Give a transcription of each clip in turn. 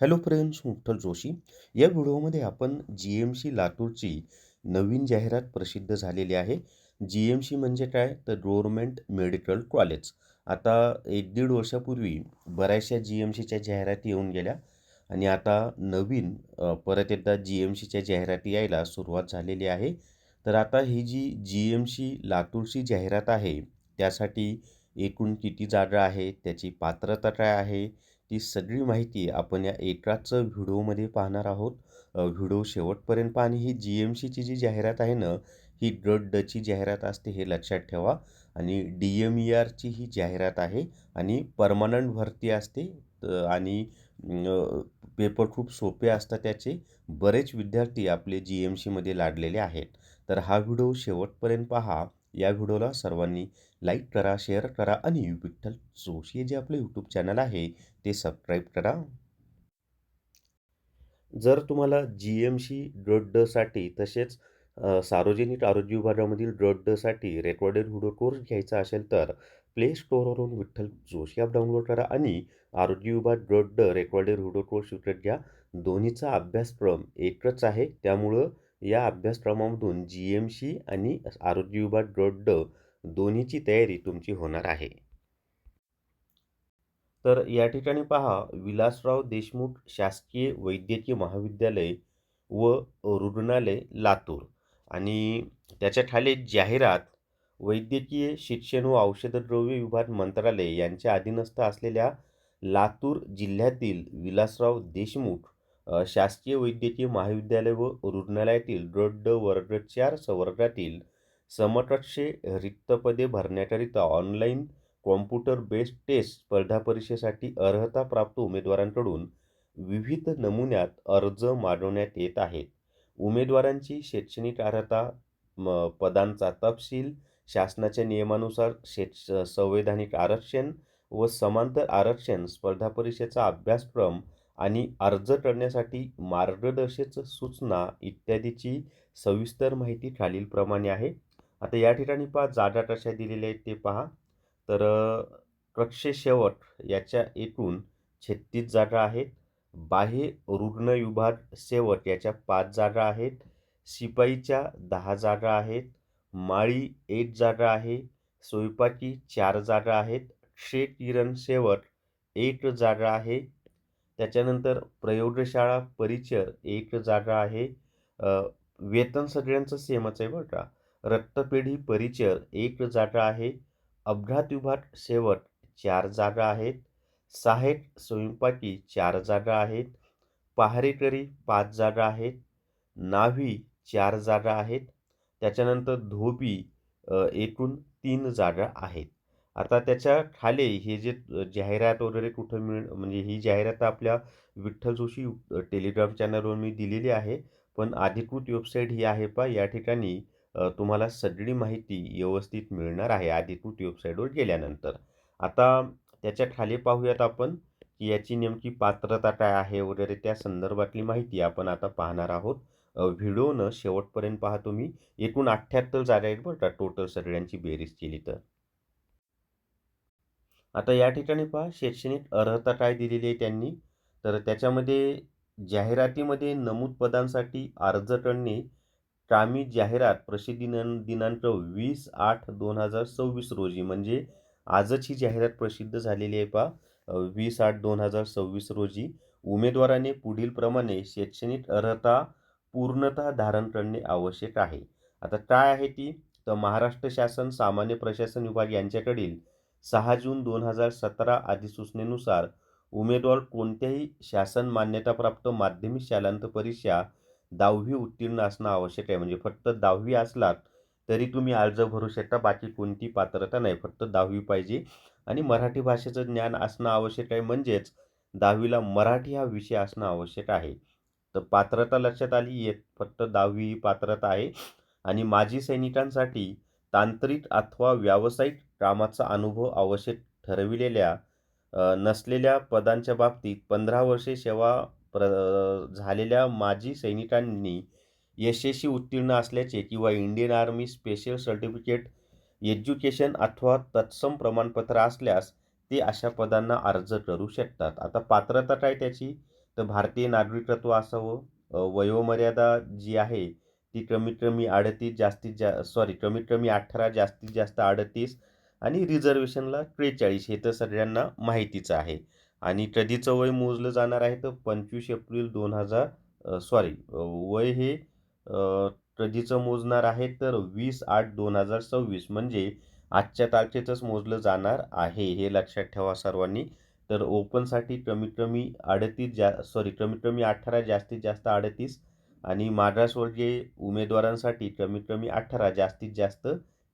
Hello friends, Vitthal Joshi. या व्हिडिओमध्ये आपण जी-एम-सी लातूरची नवीन जाहिरात प्रसिद्ध झालेली आहे. जी-एम-सी म्हणजे काय? तर गव्हर्नमेंट मेडिकल कॉलेज. आता 1-1.5 वर्षापूर्वी बऱ्याचशा जी-एम-सीच्या जाहिराती येऊन गेल्या आणि आता नवीन परत एकदा जी-एम-सीच्या जाहिराती यायला सुरुवात झालेली आहे. तर आता ही जी जी-एम-सी लातूरची जाहिरात आहे, त्यासाठी एकूण किती जागा आहे, त्याची पात्रता काय आहे, ती सगळी माहिती आपण या एकाच व्हिडिओमध्ये पाहणार आहोत. व्हिडिओ शेवटपर्यंत पहा आणि ही जी-एम-सीची जी जाहिरात आहे ना, ही गट डची जाहिरात असते हे लक्षात ठेवा आणि डी-एम-ई-आरची ही जाहिरात आहे आणि पर्मनंट भरती असते. आणि पेपर खूप सोपे असतात त्याचे. बरेच विद्यार्थी आपले जी-एम-सीमध्ये लागलेले आहेत. तर हा व्हिडिओ शेवटपर्यंत पहा. या व्हिडिओला सर्वांनी लाईक करा, शेअर करा आणि विठ्ठल जोशी हे जे आपलं यूट्यूब चॅनल आहे ते सबस्क्राईब करा. जर तुम्हाला जी-एम-सी गट ड साठी तसेच सार्वजनिक आरोग्य विभागामधील गट ड साठी रेकॉर्डेड व्हिडिओ कोर्स घ्यायचा असेल तर प्ले स्टोअरवरून विठ्ठल जोशी ॲप डाउनलोड करा आणि आरोग्य विभाग गट ड रेकॉर्डेड व्हिडिओ कोर्स विकत घ्या. दोन्हीचा अभ्यासक्रम एकच आहे, त्यामुळं या अभ्यासक्रमामधून जी-एम-सी आणि आरोग्य विभाग गट ड दोन्हीची तयारी तुमची होणार आहे. तर या ठिकाणी पहा, विलासराव देशमुख शासकीय वैद्यकीय महाविद्यालय व रुग्णालय लातूर आणि त्याच्या खाली जाहिरात वैद्यकीय शिक्षण व औषधद्रव्य विभाग मंत्रालय यांच्या अधीनस्थ असलेल्या लातूर जिल्ह्यातील विलासराव देशमुख शासकीय वैद्यकीय महाविद्यालय व रुग्णालयातील गट ड वर्ग 4 संवर्गातील समकक्ष रिक्त पदे भरण्याकरिता ऑनलाईन कॉम्प्युटर बेस्ड टेस्ट स्पर्धा परीक्षेसाठी अर्हता प्राप्त उमेदवारांकडून विविध नमुन्यात अर्ज मागवण्यात येत आहेत. उमेदवारांची शैक्षणिक अर्हता, पदांचा तपशील, शासनाच्या नियमानुसार संवैधानिक आरक्षण व समांतर आरक्षण, स्पर्धा परीक्षेचा अभ्यासक्रम आणि अर्ज करण्यासाठी मार्गदर्शक सूचना इत्यादीची सविस्तर माहिती खालीलप्रमाणे आहे. आता या ठिकाणी पहा, जागा कशा दिलेल्या आहेत ते पहा. तर कक्ष शेवट याच्या एकूण 36 जागा आहेत. बाह्य रुग्ण विभाग शेवट याच्या 5 जागा आहेत. शिपाईच्या 10 जागा आहेत. माळी 1 जागा आहे. स्वयंपाकी 4 जागा आहेत. क्षकिरण शेवट 1 जागा आहे. त्याच्यानंतर प्रयोगशाळा परिचर 1 जागा आहे. वेतन सगळ्यांचं सेमच आहे बरं का. रक्तपेढी परिचर 1 जागा आहे. अपघात विभाग शेवट 4 जागा आहेत. सहाय्यक स्वयंपाकी 4 जागा आहेत. पहारेकरी 5 जागा आहेत. न्हावी 4 जागा आहेत. त्याच्यानंतर धोबी एकूण 3 जागा आहेत. आता त्याच्या खाली हे जे जाहिरात वगैरे कुठं म्हणजे ही जाहिरात आपल्या विठ्ठल जोशी टेलिग्राम चॅनलवर मी दिलेली आहे. पण अधिकृत वेबसाईट ही आहे पहा, या ठिकाणी तुम्हाला सगळी माहिती व्यवस्थित मिळणार आहे अधिकृत वेबसाईटवर गेल्यानंतर. आता त्याच्या खाली पाहूयात आपण की याची नेमकी पात्रता काय आहे वगैरे त्या संदर्भातली माहिती आपण आता पाहणार आहोत. व्हिडिओनं शेवटपर्यंत पहा तुम्ही. एकूण 78 जागा आहेत बरं का टोटल सगळ्यांची बेरीज केली तर. आता या ठिकाणी पहा, शैक्षणिक अर्हता काय दिलेली आहे त्यांनी. तर त्याच्यामध्ये जाहिरातीमध्ये नमूद पदांसाठी अर्ज करणे, कामी जाहिरात प्रसिद्धी दिनांक 20/8/2026 रोजी, म्हणजे आजच ही जाहिरात प्रसिद्ध झालेली आहे पहा. 20/8/2026 रोजी उमेदवाराने पुढील प्रमाणे शैक्षणिक अर्हता पूर्णतः धारण करणे आवश्यक आहे. आता काय आहे ती? तर महाराष्ट्र शासन सामान्य प्रशासन विभाग यांच्याकडील 6 जून 2017 अधिसूचनेनुसार उमेदवार कोणत्याही शासन मान्यताप्राप्त माध्यमिक शालांत परीक्षा 10वी उत्तीर्ण असणं आवश्यक आहे. म्हणजे फक्त 10वी असलात तरी तुम्ही अर्ज भरू शकता. बाकी कोणती पात्रता नाही, फक्त 10वी पाहिजे आणि मराठी भाषेचं ज्ञान असणं आवश्यक आहे. म्हणजेच 10वीला मराठी हा विषय असणं आवश्यक आहे. तर पात्रता लक्षात आली, फक्त 10वी ही पात्रता आहे. आणि माजी सैनिकांसाठी तांत्रिक अथवा व्यावसायिक कामाचा अनुभव आवश्यक ठरविलेल्या नसलेल्या पदांच्या बाबतीत 15 वर्षे सेवा झालेल्या माजी सैनिकांनी यशस्वी उत्तीर्ण असल्याचे किंवा Indian army special certificate education अथवा तत्सम प्रमाणपत्र असल्यास ते अशा पदांना अर्ज करू शकतात. आता पात्रता काय त्याची? तर भारतीय नागरिकत्व असावं. वयोमर्यादा जी आहे ती कमीत कमी 38, कमीत कमी 18, जास्तीत जास्त 38 आणि रिझर्वेशनला 43. हे तर सगळ्यांना माहितीचं आहे. आणि कधीचं वय मोजलं जाणार आहे तर 25 एप्रिल 2000 वय हे कधीचं मोजणार आहे तर 20/8/2026 म्हणजे आजच्या तारखेचंच मोजलं जाणार आहे. हे लक्षात ठेवा सर्वांनी. तर ओपनसाठी कमीत कमी 18, जास्तीत जास्त 38 आणि मागासवर्गीय उमेदवारांसाठी कमीत कमी 18, जास्तीत जास्त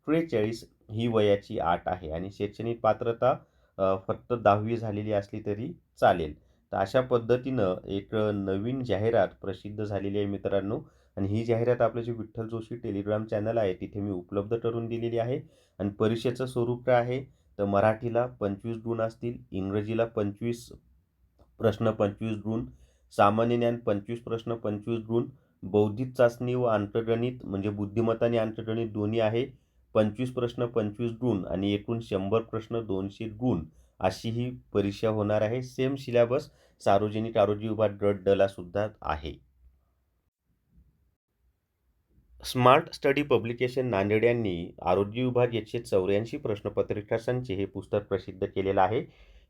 43 ही वयाची अट आहे. आणि शैक्षणिक पात्रता फक्त 10वी झालेली असली तरी चालेल. तर अशा पद्धतीनं एक नवीन जाहिरात प्रसिद्ध झालेली आहे मित्रांनो. आणि ही जाहिरात आपलं जे विठ्ठल जोशी टेलिग्राम चॅनल आहे तिथे मी उपलब्ध करून दिलेली आहे. आणि परीक्षेचं स्वरूप काय आहे तर मराठीला 25 गुण असतील, इंग्रजीला 25 प्रश्न 25 गुण, सामान्य ज्ञान 25 प्रश्न 25 गुण, बौद्धिक चाचणी व अंकगणित म्हणजे बुद्धिमत्ता आणि अंकगणित दोन्ही आहे 25 प्रश्न 25 गुण आणि एकूण 100 प्रश्न 200 गुण अशी ही परीक्षा होणार आहे. सेम सिलेबस सार्वजनिक आरोग्य विभाग गट ड ला सुद्धा आहे. स्मार्ट स्टडी पब्लिकेशन नांदेड यांनी आरोग्य विभाग 184 प्रश्नपत्रिका संच हे पुस्तक प्रसिद्ध केलेलं आहे.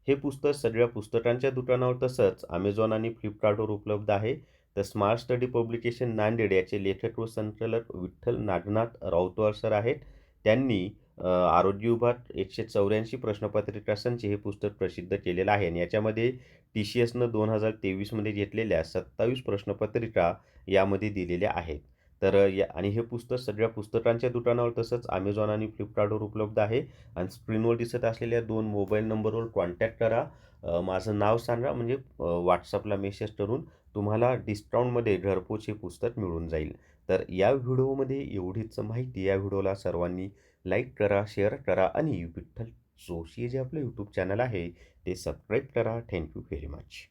हे पुस्तक सगळ्या पुस्तकांच्या दुकानावर तसंच अमेझॉन आणि फ्लिपकार्टवर उपलब्ध आहे. तर स्मार्ट स्टडी पब्लिकेशन नांदेड याचे लेखक व संकलक विठ्ठल नागनाथ राऊतवार सर आहेत. त्यांनी आरोग्य विभाग 184 प्रश्नपत्रिका संच हे पुस्तक प्रसिद्ध केलेलं आहे. आणि याच्यामध्ये TCSनं 2023मध्ये घेतलेल्या 27 प्रश्नपत्रिका यामध्ये दिलेल्या आहेत. तर आणि हे पुस्तक सगळ्या पुस्तकांच्या दुकानावर तसंच Amazon आणि Flipkartवर उपलब्ध आहे. आणि स्क्रीनवर दिसत असलेल्या 2 मोबाईल नंबरवर कॉन्टॅक्ट करा. माझं नाव सांगा म्हणजे WhatsAppला मेसेज करून तुम्हाला डिस्काउंटमध्ये घरपोच हे पुस्तक मिळून जाईल. तर या व्हिडिओमध्ये एवढीच माहिती. या व्हिडिओला सर्वांनी लाईक करा, शेअर करा आणि विठ्ठल जोशी जे आपलं यूट्यूब चॅनल आहे ते सबस्क्राईब करा. Thank you very much.